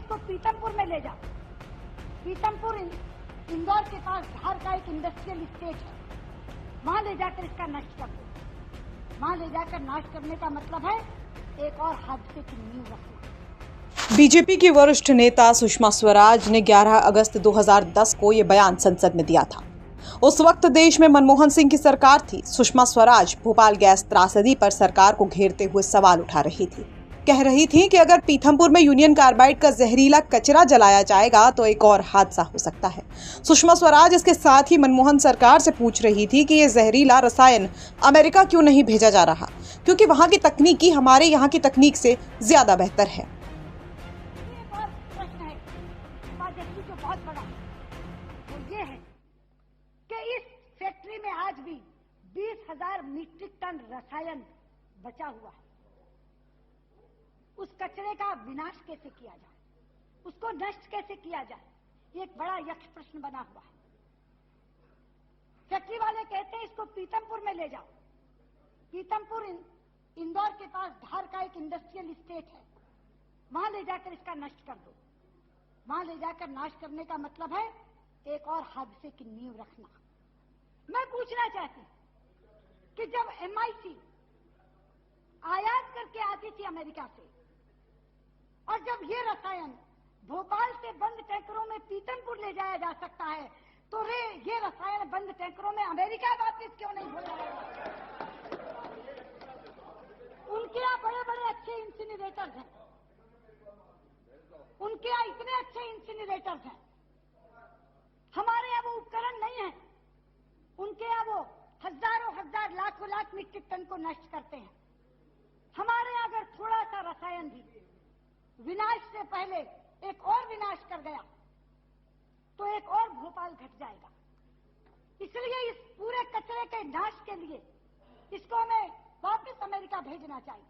इसको पीतमपुर में ले जाओ। पीतमपुर इंदौर के पास धार का एक इंडस्ट्रियल स्टेट है, वहां ले जाकर इसका नष्ट कर दो। वहां ले जाकर नाश करने का मतलब है एक और हादसे की नींव रखना। बीजेपी की वरिष्ठ नेता सुषमा स्वराज ने 11 अगस्त 2010 को ये बयान संसद में दिया था। उस वक्त देश में मनमोहन सिंह की सरकार थी। सुषमा स्वराज भोपाल गैस त्रासदी पर सरकार को घेरते हुए सवाल उठा रही थी। कह रही थी कि अगर पीथमपुर में यूनियन कार्बाइड का जहरीला कचरा जलाया जाएगा तो एक और हादसा हो सकता है। सुषमा स्वराज इसके साथ ही मनमोहन सरकार से पूछ रही थी कि ये जहरीला रसायन अमेरिका क्यों नहीं भेजा जा रहा, क्योंकि वहां की तकनीकी हमारे यहाँ की तकनीक से ज्यादा बेहतर है। बहुत बड़ा वो ये है कि इस फैक्ट्री में आज भी 20,000 मीट्रिक टन रसायन बचा हुआ है। उस कचरे का विनाश कैसे किया जाए, उसको नष्ट कैसे किया जाए, ये एक बड़ा यक्ष प्रश्न बना हुआ है। फैक्ट्री वाले कहते हैं इसको पीतमपुर में ले जाओ। पीतमपुर इंदौर के पास धार का एक इंडस्ट्रियल स्टेट है, वहां ले जाकर इसका नष्ट कर दो। वहां ले जाकर नाश करने का मतलब है एक और हादसे की नींव रखना। मैं पूछना चाहती कि जब MIC आयात करके आती थी अमेरिका से, और जब ये रसायन भोपाल से बंद टैंकरों में पीतमपुर ले जाया जा सकता है, तो ये रसायन बंद टैंकरों में अमेरिका वापस क्यों नहीं हो जाएगा? उनके यहाँ बड़े बड़े अच्छे इंसिनरेटर्स हैं, उनके यहाँ इतने अच्छे इंसिनरेटर्स हैं, हमारे यहाँ वो उपकरण नहीं है। उनके यहाँ वो हजारों हजार लाखों लाख मीट्रिक टन को नष्ट करते हैं। हमारे यहाँ अगर थोड़ा सा रसायन भी विनाश से पहले एक और विनाश कर गया तो एक और भोपाल घट जाएगा। इसलिए इस पूरे कचरे के नाश के लिए इसको हमें वापस अमेरिका भेजना चाहिए।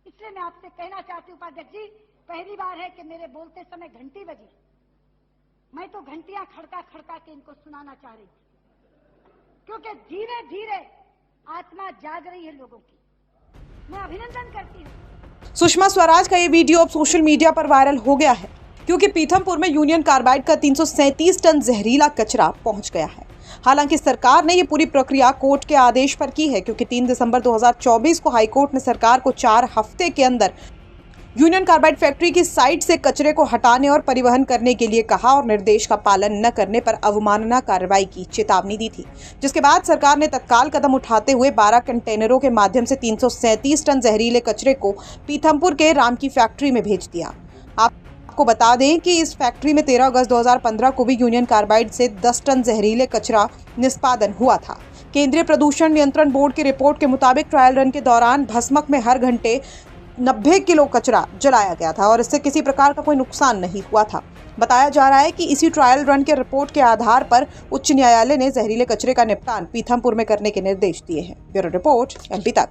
इसलिए मैं आपसे कहना चाहती हूँ उपाध्यक्ष जी, पहली बार है कि मेरे बोलते समय घंटी बजी। मैं तो घंटियां खड़का खड़का के इनको सुनाना चाह रही थी, क्योंकि धीरे धीरे आत्मा जाग रही है लोगों की। मैं अभिनंदन करती हूँ। सुषमा स्वराज का ये वीडियो अब सोशल मीडिया पर वायरल हो गया है, क्योंकि पीथमपुर में यूनियन कार्बाइड का 337 टन जहरीला कचरा पहुंच गया है। हालांकि सरकार ने ये पूरी प्रक्रिया कोर्ट के आदेश पर की है, क्योंकि 3 दिसंबर 2024 को हाईकोर्ट ने सरकार को 4 हफ्ते के अंदर यूनियन कार्बाइड फैक्ट्री की साइट से कचरे को हटाने और परिवहन करने के लिए कहा और निर्देश का पालन न करने पर अवमानना कार्रवाई की चेतावनी दी थी, जिसके बाद सरकार ने तत्काल कदम उठाते हुए 12 कंटेनरों के माध्यम से 337 टन जहरीले कचरे को पीथमपुर के राम की फैक्ट्री में भेज दिया। आपको बता दें कि इस फैक्ट्री में 13 अगस्त 2015 को भी यूनियन कार्बाइड से 10 टन जहरीले कचरा निष्पादन हुआ था। केंद्रीय प्रदूषण नियंत्रण बोर्ड की रिपोर्ट के मुताबिक ट्रायल रन के दौरान भस्मक में हर घंटे 90 किलो कचरा जलाया गया था और इससे किसी प्रकार का कोई नुकसान नहीं हुआ था। बताया जा रहा है कि इसी ट्रायल रन के रिपोर्ट के आधार पर उच्च न्यायालय ने जहरीले कचरे का निपटान पीथमपुर में करने के निर्देश दिए हैं। ब्यूरो रिपोर्ट MP तक।